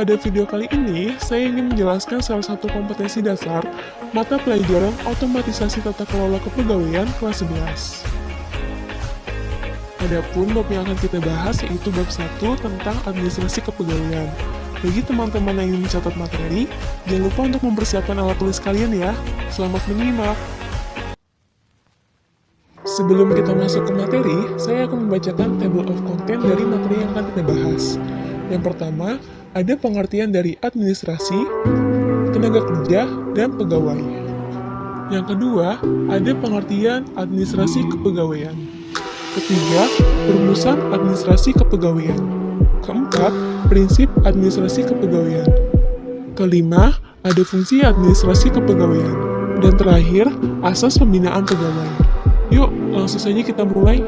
Pada video kali ini, saya ingin menjelaskan salah satu kompetensi dasar mata pelajaran otomatisasi tata kelola kepegawaian kelas 11. Adapun bab yang akan kita bahas yaitu bab 1 tentang administrasi kepegawaian. Bagi teman-teman yang ingin mencatat materi, jangan lupa untuk mempersiapkan alat tulis kalian ya. Selamat menyimak! Sebelum kita masuk ke materi, saya akan membacakan table of content dari materi yang akan kita bahas. Yang pertama, ada pengertian dari administrasi, tenaga kerja, dan pegawai. Yang kedua, ada pengertian administrasi kepegawaian. Ketiga, perumusan administrasi kepegawaian. Keempat, prinsip administrasi kepegawaian. Kelima, ada fungsi administrasi kepegawaian. Dan terakhir, asas pembinaan pegawai. Yuk, langsung saja kita mulai.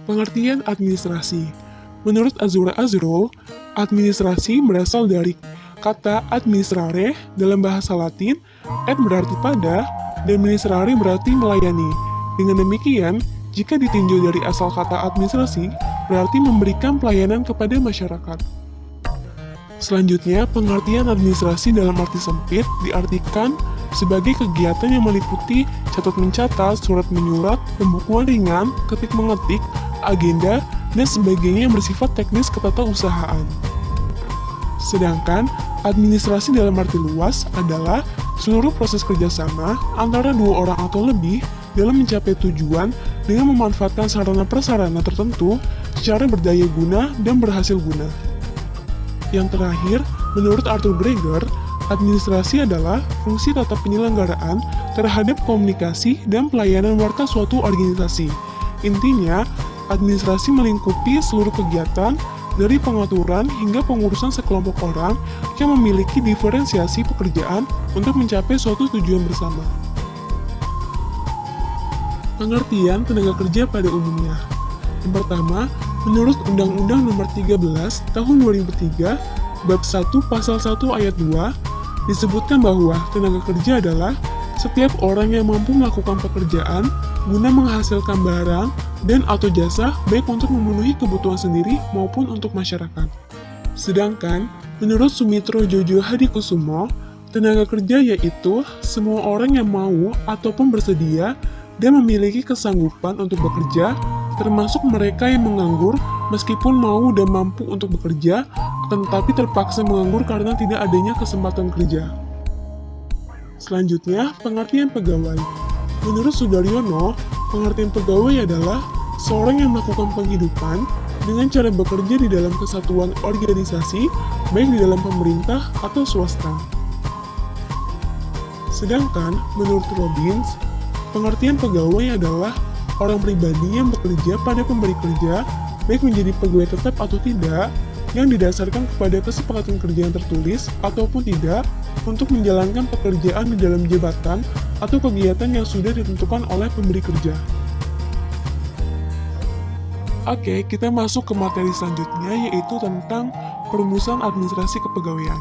Pengertian administrasi. Menurut Azura Azrul, administrasi berasal dari kata administrare dalam bahasa Latin, ad berarti pada, dan ministrare berarti melayani. Dengan demikian, jika ditinjau dari asal kata administrasi, berarti memberikan pelayanan kepada masyarakat. Selanjutnya, pengertian administrasi dalam arti sempit diartikan sebagai kegiatan yang meliputi catat-mencatat, surat-menyurat, pembukuan ringan, ketik-mengetik, agenda, dan sebagainya yang bersifat teknis ketatausahaan. Sedangkan, administrasi dalam arti luas adalah seluruh proses kerjasama antara dua orang atau lebih dalam mencapai tujuan dengan memanfaatkan sarana-prasarana tertentu secara berdaya guna dan berhasil guna. Yang terakhir, menurut Arthur Greger, administrasi adalah fungsi tata penyelenggaraan terhadap komunikasi dan pelayanan warga suatu organisasi. Intinya, administrasi melingkupi seluruh kegiatan dari pengaturan hingga pengurusan sekelompok orang yang memiliki diferensiasi pekerjaan untuk mencapai suatu tujuan bersama. Pengertian tenaga kerja pada umumnya. Yang pertama, menurut Undang-Undang Nomor 13 Tahun 2003, Bab 1 Pasal 1 Ayat 2, disebutkan bahwa tenaga kerja adalah setiap orang yang mampu melakukan pekerjaan guna menghasilkan barang dan atau jasa baik untuk memenuhi kebutuhan sendiri maupun untuk masyarakat. Sedangkan, menurut Sumitro Jojo Hadikusumo, tenaga kerja yaitu semua orang yang mau ataupun bersedia dan memiliki kesanggupan untuk bekerja, termasuk mereka yang menganggur meskipun mau dan mampu untuk bekerja, tetapi terpaksa menganggur karena tidak adanya kesempatan kerja. Selanjutnya, pengertian pegawai. Menurut Sudaryono, pengertian pegawai adalah seorang yang melakukan penghidupan dengan cara bekerja di dalam kesatuan organisasi, baik di dalam pemerintah atau swasta. Sedangkan, menurut Robbins, pengertian pegawai adalah orang pribadi yang bekerja pada pemberi kerja, baik menjadi pegawai tetap atau tidak, yang didasarkan kepada kesepakatan kerja yang tertulis ataupun tidak untuk menjalankan pekerjaan di dalam jabatan atau kegiatan yang sudah ditentukan oleh pemberi kerja. Oke, kita masuk ke materi selanjutnya yaitu tentang perumusan administrasi kepegawaian.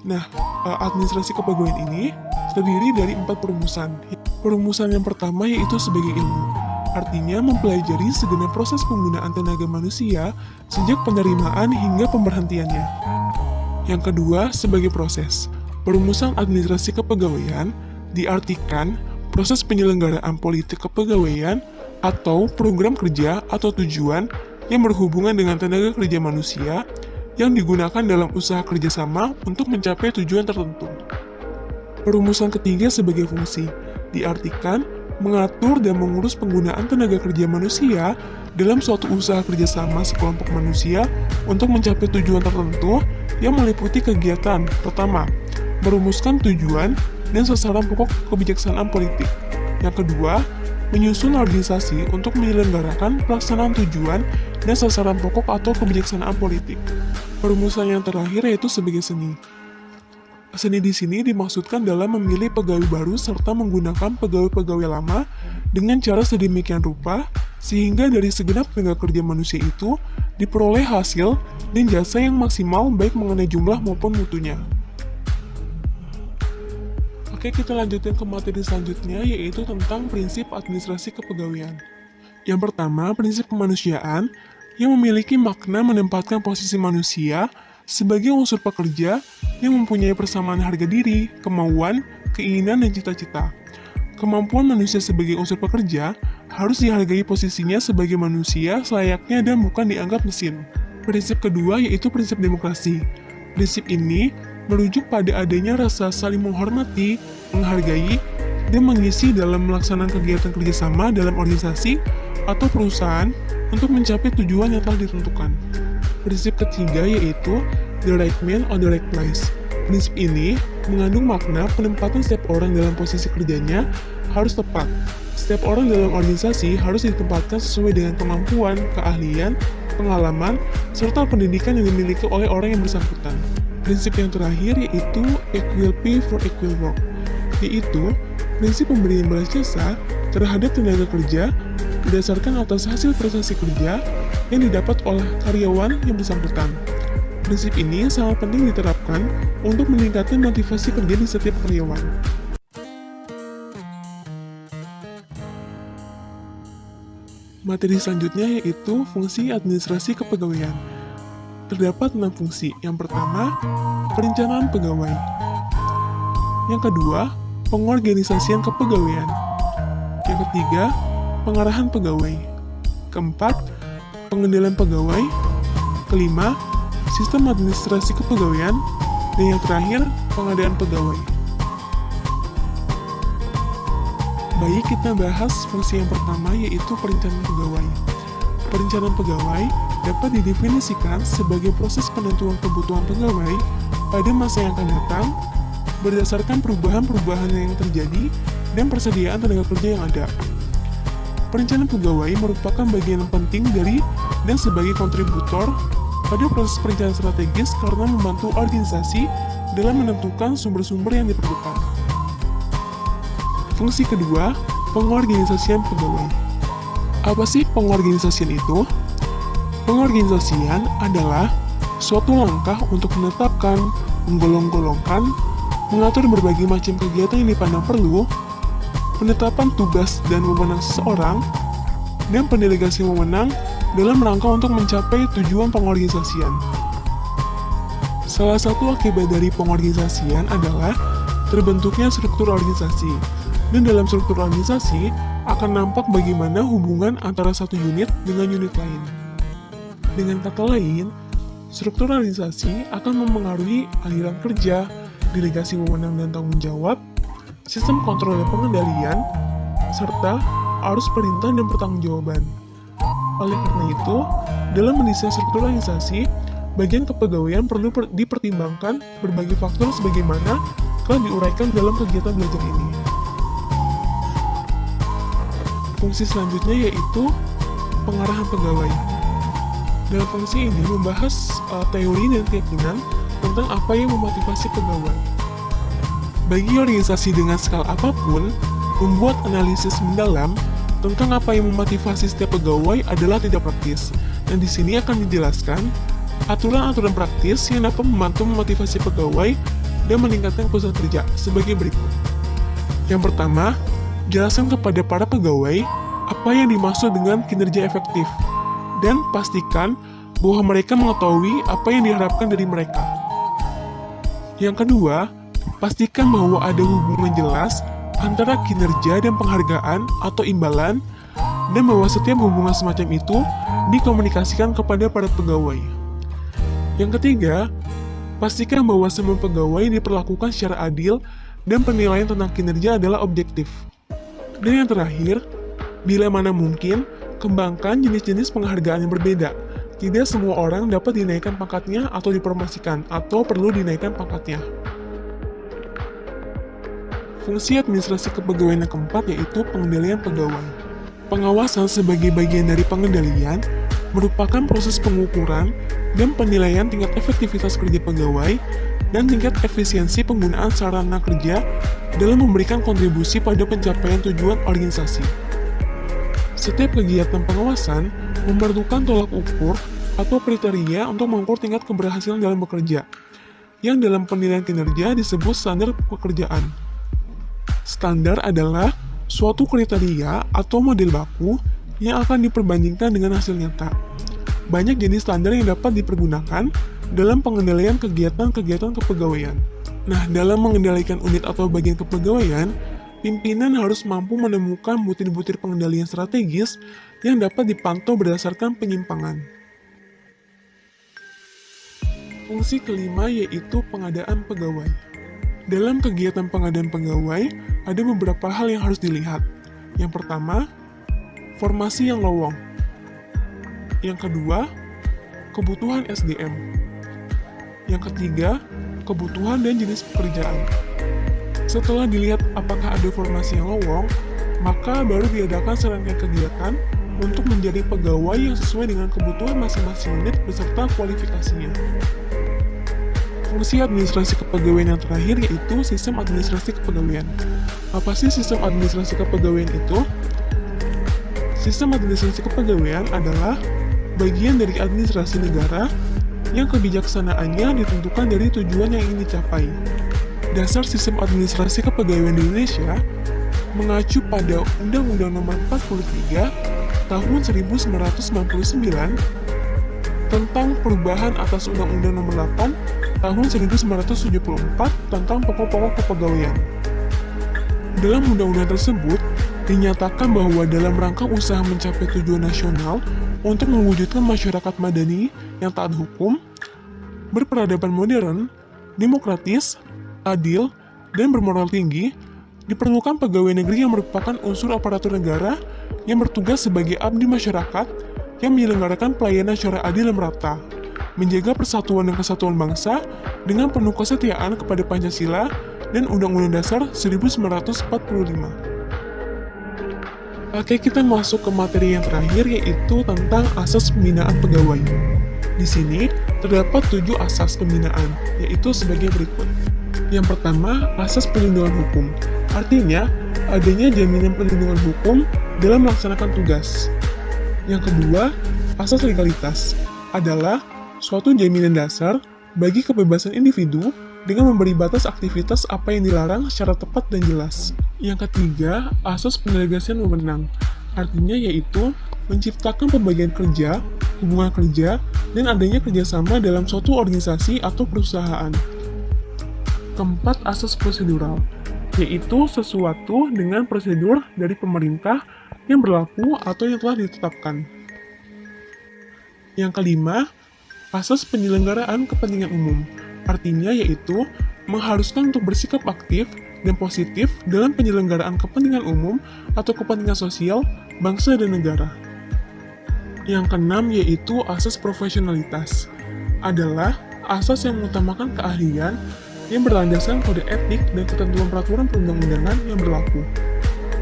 Nah, administrasi kepegawaian ini terdiri dari 4 perumusan. Perumusan yang pertama yaitu sebagai ilmu. Artinya mempelajari segenap proses penggunaan tenaga manusia sejak penerimaan hingga pemberhentiannya. Yang kedua, sebagai proses. Perumusan administrasi kepegawaian diartikan proses penyelenggaraan politik kepegawaian atau program kerja atau tujuan yang berhubungan dengan tenaga kerja manusia yang digunakan dalam usaha kerjasama untuk mencapai tujuan tertentu. Perumusan ketiga sebagai fungsi diartikan mengatur dan mengurus penggunaan tenaga kerja manusia dalam suatu usaha kerjasama sekelompok manusia untuk mencapai tujuan tertentu yang meliputi kegiatan. Pertama, merumuskan tujuan dan sasaran pokok kebijaksanaan politik. Yang kedua, menyusun organisasi untuk menyelenggarakan pelaksanaan tujuan dan sasaran pokok atau kebijaksanaan politik. Perumusan yang terakhir yaitu sebagai seni. Seni di sini dimaksudkan dalam memilih pegawai baru serta menggunakan pegawai-pegawai lama dengan cara sedemikian rupa sehingga dari segenap tenaga kerja manusia itu diperoleh hasil dan jasa yang maksimal baik mengenai jumlah maupun mutunya. Oke, kita lanjutkan ke materi selanjutnya yaitu tentang prinsip administrasi kepegawaian. Yang pertama, prinsip kemanusiaan yang memiliki makna menempatkan posisi manusia sebagai unsur pekerja yang mempunyai persamaan harga diri, kemauan, keinginan, dan cita-cita. Kemampuan manusia sebagai unsur pekerja harus dihargai posisinya sebagai manusia selayaknya dan bukan dianggap mesin. Prinsip kedua yaitu prinsip demokrasi. Prinsip ini merujuk pada adanya rasa saling menghormati, menghargai, dan mengisi dalam melaksanakan kegiatan kerjasama dalam organisasi atau perusahaan untuk mencapai tujuan yang telah ditentukan. Prinsip ketiga yaitu the right man on the right place. Prinsip ini mengandung makna penempatan setiap orang dalam posisi kerjanya harus tepat. Setiap orang dalam organisasi harus ditempatkan sesuai dengan kemampuan, keahlian, pengalaman, serta pendidikan yang dimiliki oleh orang yang bersangkutan. Prinsip yang terakhir yaitu equal pay for equal work, yaitu prinsip pemberian balas jasa terhadap tenaga kerja berdasarkan atas hasil prestasi kerja yang didapat oleh karyawan yang bersangkutan. Prinsip ini sangat penting diterapkan untuk meningkatkan motivasi kerja di setiap karyawan. Materi selanjutnya yaitu fungsi administrasi kepegawaian. Terdapat 6 fungsi. Yang pertama, perencanaan pegawai. Yang kedua, pengorganisasian kepegawaian. Yang ketiga, pengarahan pegawai. Keempat, pengendalian pegawai. Kelima, sistem administrasi kepegawaian. Dan yang terakhir, pengadaan pegawai. Baik, kita bahas fungsi yang pertama yaitu perencanaan pegawai. Perencanaan pegawai dapat didefinisikan sebagai proses penentuan kebutuhan pegawai pada masa yang akan datang berdasarkan perubahan-perubahan yang terjadi dan persediaan tenaga kerja yang ada. Perencanaan pegawai merupakan bagian penting dari dan sebagai kontributor pada proses perencanaan strategis karena membantu organisasi dalam menentukan sumber-sumber yang diperlukan. Fungsi kedua, pengorganisasian pegawai. Apa sih pengorganisasian itu? Pengorganisasian adalah suatu langkah untuk menetapkan, menggolong-golongkan, mengatur berbagai macam kegiatan yang dipandang perlu, penetapan tugas dan wewenang seseorang, dan pendelegasi wewenang dalam rangka untuk mencapai tujuan pengorganisasian. Salah satu akibat dari pengorganisasian adalah terbentuknya struktur organisasi, dan dalam struktur organisasi akan nampak bagaimana hubungan antara satu unit dengan unit lain. Dengan kata lain, struktur organisasi akan memengaruhi aliran kerja, delegasi wewenang dan tanggung jawab, sistem kontrol dan pengendalian, serta arus perintah dan pertanggungjawaban. Oleh karena itu, dalam mendesain struktur organisasi, bagian kepegawaian perlu dipertimbangkan berbagai faktor sebagaimana telah diuraikan dalam kegiatan belajar ini. Fungsi selanjutnya yaitu pengarahan pegawai. Dalam fungsi ini membahas teori dan keyakinan tentang apa yang memotivasi pegawai. Bagi organisasi dengan skala apapun, membuat analisis mendalam tentang apa yang memotivasi setiap pegawai adalah tidak praktis. Dan di sini akan dijelaskan aturan-aturan praktis yang dapat membantu memotivasi pegawai dan meningkatkan kepuasan kerja sebagai berikut. Yang pertama, jelaskan kepada para pegawai apa yang dimaksud dengan kinerja efektif, dan pastikan bahwa mereka mengetahui apa yang diharapkan dari mereka. Yang kedua, pastikan bahwa ada hubungan jelas antara kinerja dan penghargaan atau imbalan, dan bahwa setiap hubungan semacam itu dikomunikasikan kepada para pegawai. Yang ketiga, pastikan bahwa semua pegawai diperlakukan secara adil dan penilaian tentang kinerja adalah objektif. Dan yang terakhir, bila mana mungkin, kembangkan jenis-jenis penghargaan yang berbeda. Tidak semua orang dapat dinaikkan pangkatnya atau dipromosikan, atau perlu dinaikkan pangkatnya. Fungsi administrasi kepegawaian yang keempat yaitu pengendalian pegawai. Pengawasan sebagai bagian dari pengendalian merupakan proses pengukuran dan penilaian tingkat efektivitas kerja pegawai dan tingkat efisiensi penggunaan sarana kerja dalam memberikan kontribusi pada pencapaian tujuan organisasi. Setiap kegiatan pengawasan memerlukan tolak ukur atau kriteria untuk mengukur tingkat keberhasilan dalam bekerja, yang dalam penilaian kinerja disebut standar pekerjaan. Standar adalah suatu kriteria atau model baku yang akan diperbandingkan dengan hasil nyata. banyak jenis standar yang dapat dipergunakan dalam pengendalian kegiatan-kegiatan kepegawaian. Nah, dalam mengendalikan unit atau bagian kepegawaian, pimpinan harus mampu menemukan butir-butir pengendalian strategis yang dapat dipantau berdasarkan penyimpangan. Fungsi kelima yaitu pengadaan pegawai. Dalam kegiatan pengadaan pegawai, ada beberapa hal yang harus dilihat. Yang pertama, formasi yang lowong. Yang kedua, kebutuhan SDM. Yang ketiga, kebutuhan dan jenis pekerjaan. Setelah dilihat apakah ada formasi yang lowong, maka baru diadakan serangkaian kegiatan untuk menjadi pegawai yang sesuai dengan kebutuhan masing-masing unit beserta kualifikasinya. Fungsi administrasi kepegawaian yang terakhir yaitu sistem administrasi kepegawaian. Apa sih sistem administrasi kepegawaian itu? Sistem administrasi kepegawaian adalah bagian dari administrasi negara yang kebijaksanaannya ditentukan dari tujuan yang ingin dicapai. Dasar sistem administrasi kepegawaian di Indonesia mengacu pada Undang-Undang Nomor 43 Tahun 1999 tentang perubahan atas Undang-Undang Nomor 8 Tahun 1974 tentang pokok-pokok kepegawaian. Dalam undang-undang tersebut, dinyatakan bahwa dalam rangka usaha mencapai tujuan nasional untuk mewujudkan masyarakat madani yang taat hukum, berperadaban modern, demokratis, adil, dan bermoral tinggi, diperlukan pegawai negeri yang merupakan unsur aparatur negara yang bertugas sebagai abdi masyarakat yang menyelenggarakan pelayanan secara adil dan merata, menjaga persatuan dan kesatuan bangsa dengan penuh kesetiaan kepada Pancasila dan Undang-Undang Dasar 1945. Oke, kita masuk ke materi yang terakhir yaitu tentang asas pembinaan pegawai. Di sini terdapat 7 asas pembinaan, yaitu sebagai berikut. Yang pertama, asas perlindungan hukum. Artinya, adanya jaminan perlindungan hukum dalam melaksanakan tugas. Yang kedua, asas legalitas adalah suatu jaminan dasar bagi kebebasan individu dengan memberi batas aktivitas apa yang dilarang secara tepat dan jelas. Yang ketiga, asas pendelegasian wewenang. Artinya yaitu menciptakan pembagian kerja, hubungan kerja, dan adanya kerjasama dalam suatu organisasi atau perusahaan. Keempat, asas prosedural, yaitu sesuatu dengan prosedur dari pemerintah yang berlaku atau yang telah ditetapkan. Yang kelima, asas penyelenggaraan kepentingan umum. Artinya yaitu mengharuskan untuk bersikap aktif dan positif dalam penyelenggaraan kepentingan umum atau kepentingan sosial, bangsa dan negara. Yang keenam yaitu asas profesionalitas. Adalah asas yang mengutamakan keahlian yang berlandaskan kode etik dan ketentuan peraturan perundang-undangan yang berlaku.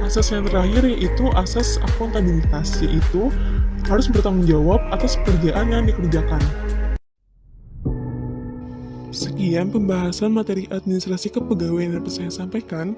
Asas yang terakhir yaitu asas akuntabilitas, yaitu harus bertanggung jawab atas pekerjaan yang dikerjakan. Sekian pembahasan materi administrasi kepegawaian yang dapat saya sampaikan.